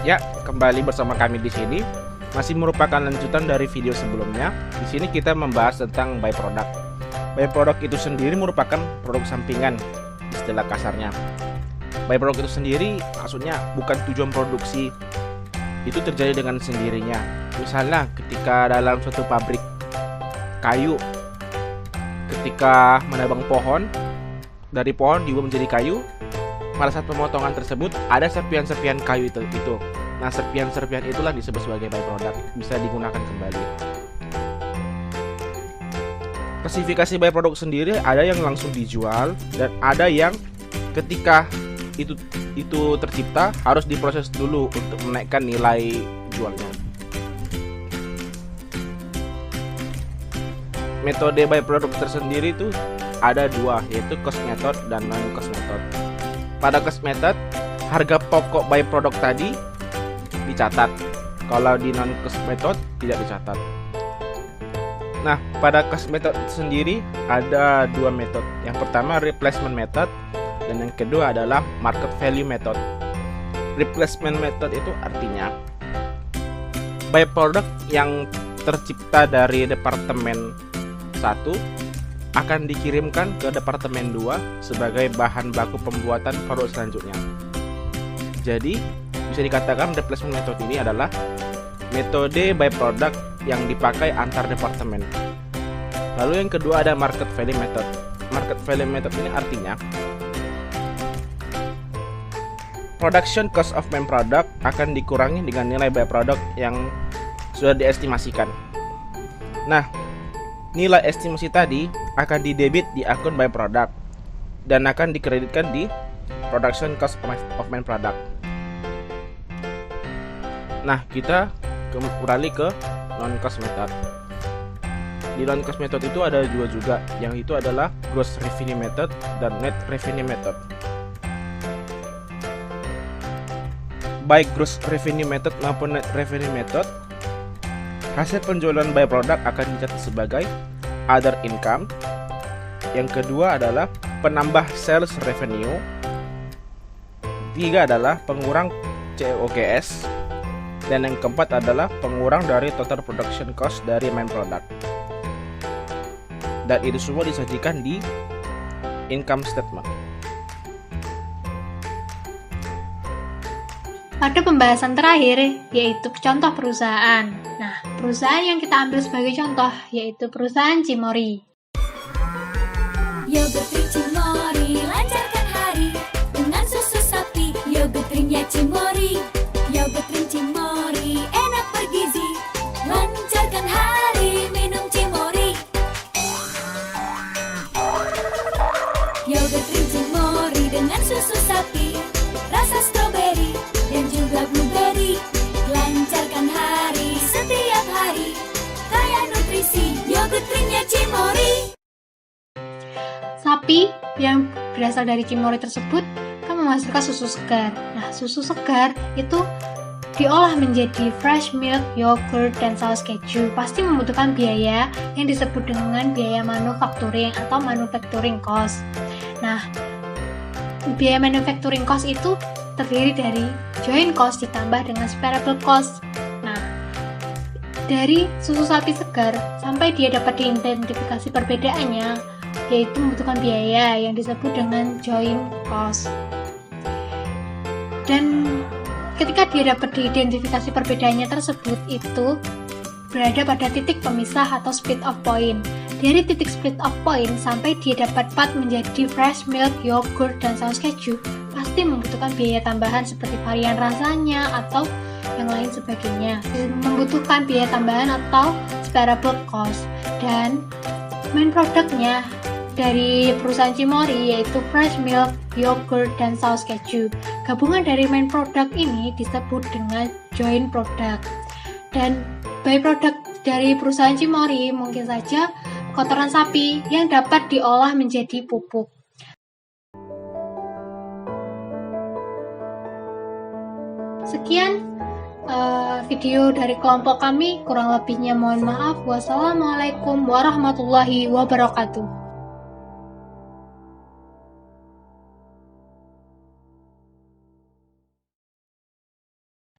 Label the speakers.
Speaker 1: Ya, kembali bersama kami di sini. Masih merupakan lanjutan dari video sebelumnya. Di sini kita membahas tentang byproduct. Byproduct itu sendiri merupakan produk sampingan, istilah kasarnya. Byproduct itu sendiri maksudnya bukan tujuan produksi. Itu terjadi dengan sendirinya. Misalnya ketika dalam suatu pabrik kayu, ketika menebang pohon, dari pohon diubah menjadi kayu. Pada saat pemotongan tersebut ada serpian-serpian kayu itu. Nah, serpian-serpian itulah disebut sebagai byproduct, bisa digunakan kembali. Klasifikasi byproduct sendiri ada yang langsung dijual dan ada yang ketika itu tercipta harus diproses dulu untuk menaikkan nilai jualnya. Metode byproduct tersendiri itu ada dua, yaitu cost method dan non cost method. Pada cost method, harga pokok byproduct tadi dicatat. Kalau di non cost method tidak dicatat. Nah, pada cost method sendiri ada dua metode. Yang pertama replacement method dan yang kedua adalah market value method. Replacement method itu artinya byproduct yang tercipta dari departemen 1 akan dikirimkan ke departemen 2 sebagai bahan baku pembuatan produk selanjutnya. Jadi, bisa dikatakan replacement method ini adalah metode byproduct yang dipakai antar departemen. Lalu yang kedua ada market value method. Market value method ini artinya production cost of main product akan dikurangi dengan nilai byproduct yang sudah diestimasikan. Nah, nilai estimasi tadi akan didebit di akun byproduct dan akan dikreditkan di production cost of main product. Nah, kita beralih ke non cost method. Di non cost method itu ada dua juga, yang itu adalah gross revenue method dan net revenue method. Baik gross revenue method maupun net revenue method, hasil penjualan byproduct akan dicatat sebagai other income. Yang kedua adalah penambah sales revenue. Tiga adalah pengurang COGS. Dan yang keempat adalah pengurang dari total production cost dari main product. Dan itu semua disajikan di income statement.
Speaker 2: Pada pembahasan terakhir, yaitu contoh perusahaan. Nah, perusahaan yang kita ambil sebagai contoh, yaitu perusahaan Cimory.
Speaker 3: Yogurt Drink Cimory, lancarkan hari dengan susu sapi. Yogurt Drinknya Cimory. Yogurt Drink Cimory, enak bergizi. Lancarkan hari, minum Cimory. Yogurt Drink Cimory dengan susu sapi, rasa stroberi dan juga blueberry. Lancarkan hari setiap hari, kaya nutrisi. Yogurt Drinknya Cimory.
Speaker 2: Sapi yang berasal dari Cimory tersebut kan menghasilkan susu segar. Nah, susu segar itu diolah menjadi fresh milk, yogurt, dan saus keju. Pasti membutuhkan biaya yang disebut dengan biaya manufacturing atau manufacturing cost. Nah, biaya manufacturing cost itu terdiri dari joint cost ditambah dengan sparable cost. Nah, dari susu sapi segar sampai dia dapat diidentifikasi perbedaannya, yaitu membutuhkan biaya yang disebut dengan joint cost. Dan ketika dia dapat diidentifikasi perbedaannya tersebut, itu berada pada titik pemisah atau split off point. Dari titik split off point sampai dia dapat part menjadi fresh milk, yogurt, dan saus keju, pasti membutuhkan biaya tambahan seperti varian rasanya atau yang lain sebagainya. Membutuhkan biaya tambahan atau sparable cost. Dan main produknya dari perusahaan Cimory yaitu fresh milk, yogurt, dan saus keju. Gabungan dari main product ini disebut dengan joint product. Dan byproduct dari perusahaan Cimory mungkin saja kotoran sapi yang dapat diolah menjadi pupuk. Sekian video dari kelompok kami, kurang lebihnya mohon maaf. Wassalamualaikum warahmatullahi wabarakatuh.